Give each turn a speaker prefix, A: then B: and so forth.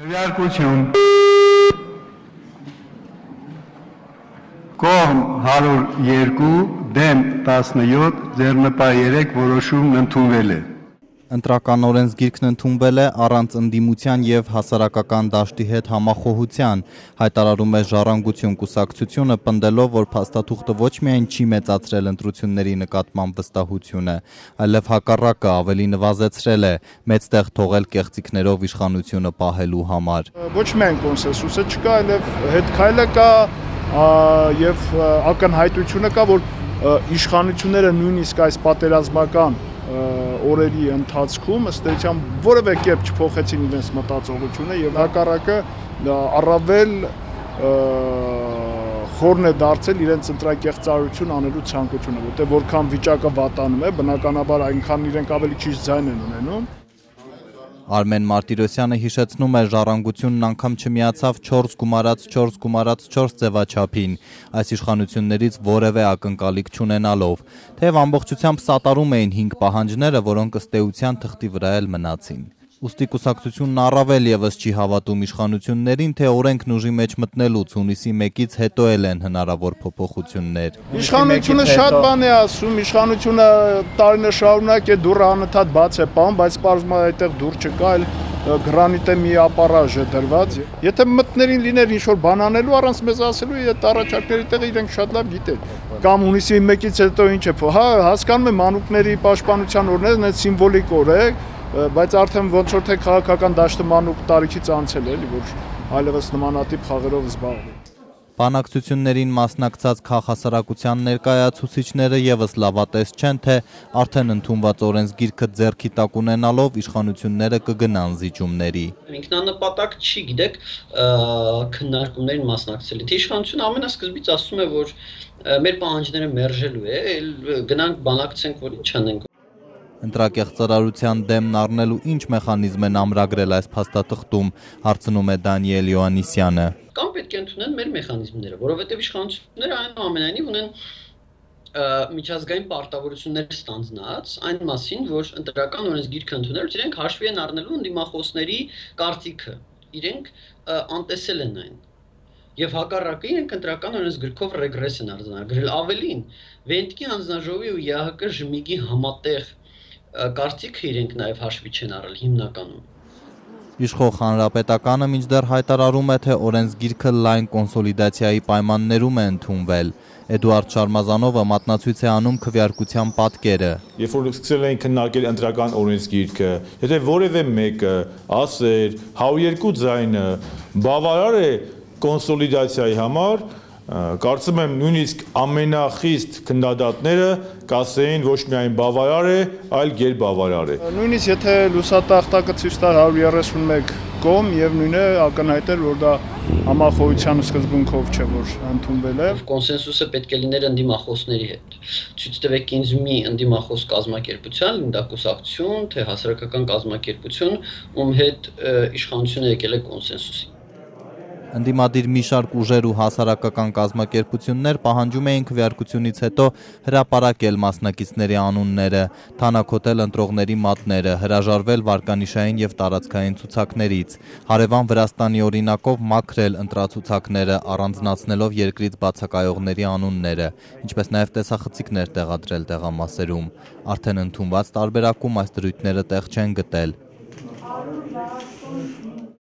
A: Քվեարկություն Կողմ 102 դեմ 17 ձեռնպահ 3 որոշումն ընդունվել է։
B: Ընտրական օրենսգիրքն ընդունվել է առանց ընդդիմության և հասարակական դաշտի հետ համախոհության, հայտարարում է Ժառանգություն կուսակցությունը, պնդելով, որ փաստաթուղթը ոչ միայն չի մեծացրել ընտրությունների նկատմամբ վստահությունը, այլև հակառակը ավելի նվազեցրել է, մեծ տեղ թողել կեղծիքներով իշխանությունը պահելու համար։
C: Ոչ միայն կոնսենսուսը չկա, այլև հետքայլը կա եւ ակնհայտությունը կա, որ իշխանությունները նույնիսկ այս պատերազմական օրերի ընթացքում ըստ էության որևէ կերպ չփոխեցին իրենց մտածողությունը եւ հակառակը առավել խորն է դարձել իրենց ընտրակեղծարություն անելու ցանկությունը, որտեղ որքան վիճակը վատանում է, բնականաբար այնքան իրենք ավելի քիչ ձայն են ունենում։
B: Արմեն Մարտիրոսյանը հիշեցնում է, Ժառանգությունն անգամ չմիացավ 4+4+4 ձևաչափին, այս իշխանություններից որևէ ակնկալիք չունենալով, թեև ամբողջությամբ սատարում էին 5 պահանջները, որոնք ըստ էության թղթի վրա էլ մնացին։ Ուստի կուսակցությունն առավել եւս չի հավատում իշխանություններին, թե օրենքն ուժի մեջ մտնելուց հունիսի 1-ից հետո էլ են հնարավոր փոփոխություններ։
C: Իշխանությունը շատ բան է ասում, իշխանությունը տարիներ շարունակ է դուռը անընդհատ բաց է պահում, բայց պարզվում է այդտեղ դուռ չկա, այլ գրանիտե մի ապարաժ է դրված։ Եթե մտներին լիներ ինչ-որ բան անելու առանց մեզ ասելու, այդ առաջարկների տեղը իրենք շատ լավ գիտեն։ Կամ հունիսի 1-ից հետո ինչ է, հա, հասկանում եմ մանուկների պաշտպանության օրերն այդ սիմվոլիկ օր է, բայց արդեն ոնց որ թե քաղաքական դաշտը մանուկ տարիքից անցել է, որ այլևս նմանատիպ խաղերով զբաղվում։
B: Բանակցություններին մասնակցած քաղաքասարակության ներկայացուցիչները եւս լավատես չեն, թե արդեն ընդունված օրենսգիրքը ձեռքի տակ ունենալով իշխանությունները կգնան զիջումների։
D: Ինքնանպատակ չի, գիտեք, քննարկումներին մասնակցել։ Թե իշխանությունը ամենասկզբից ասում է, որ մեր պահանջները մերժելու է, գնանք բանակցենք, որ չանենք։
B: Ընտրակեղծարարության դեմն առնելու ինչ մեխանիզմ են ամրագրել այս փաստաթղթում, հարցնում է Դանիել Յոհաննիսյանը։
D: Կամ պետք է ընդունեն մեր մեխանիզմները, որովհետև իշխանությունները այնուամենայնիվ ունեն միջազգային պարտավորություններ ստանձնած այն մասին, որ ընտրական օրենսգիրքը ընդունելուց իրենք հաշվի են առնելու ընդդիմախոսների կարծիքը, իրենք անտեսել են այն։ Եվ հակառակը իրենք ընտրական օրենսգրքով ռեգրես են արձանագրել, ավելին, Վենտկի հանձնաժողովի ու ԵԱՀԿ ԺՄԻԳ-ի համատեղ կարծիքը իրենք նաև հաշվի չեն առել հիմնականում։
B: Իշխող Հանրապետականը մինչդեռ հայտարարում է, թե օրենսգիրքը լայն կոնսոլիդացիայի պայմաններում է ընդունվել։ Էդուարդ Շարմազանովը մատնացույց է անում քվեարկության պատկերը։
E: Երբ որ սկսել էին քննարկել ընտրական օրենսգիրքը, եթե որևէ մեկը ասեր 102 ձայնը բավարար է կոնսոլիդացիայի համար, կարծում եմ նույնիսկ ամենախիստ քննադատները կասեին ոչ միայն բավարար է, այլ գերբավարար է։
C: Նույնիսկ եթե լուսատախտակը ցույց տար 131 կողմ եւ նույնը ակնհայտել, որ դա համախոհության սկզբունքով չէ, որ ընդունվել է։
D: Կոնսենսուսը պետք է լիներ ընդդիմախոսների հետ։ Ցույց տվեք ինձ մի ընդդիմախոս կազմակերպության, դա կուսակցություն, թե հասարակական կազմակերպություն, ում հետ իշխանությունը եկել է կոնսենսուսի։
B: Ընդդիմադիր մի շարք ուժեր ու հասարակական կազմակերպություններ պահանջում էին քվեարկությունից հետո հրապարակել մասնակիցների անունները, թանաքոտել ընտրողների մատները, հրաժարվել վարկանիշային եւ տարածքային ցուցակներից, հարևան Վրաստանի օրինակով մաքրել ընտրացուցակները, առանձնացնելով երկրից բացակայողների անունները, ինչպես նաեւ տեսախցիկներ տեղադրել տեղամասերում։ Արդեն ընդունված տարբերակում այս դրույթները տեղ չեն գտել։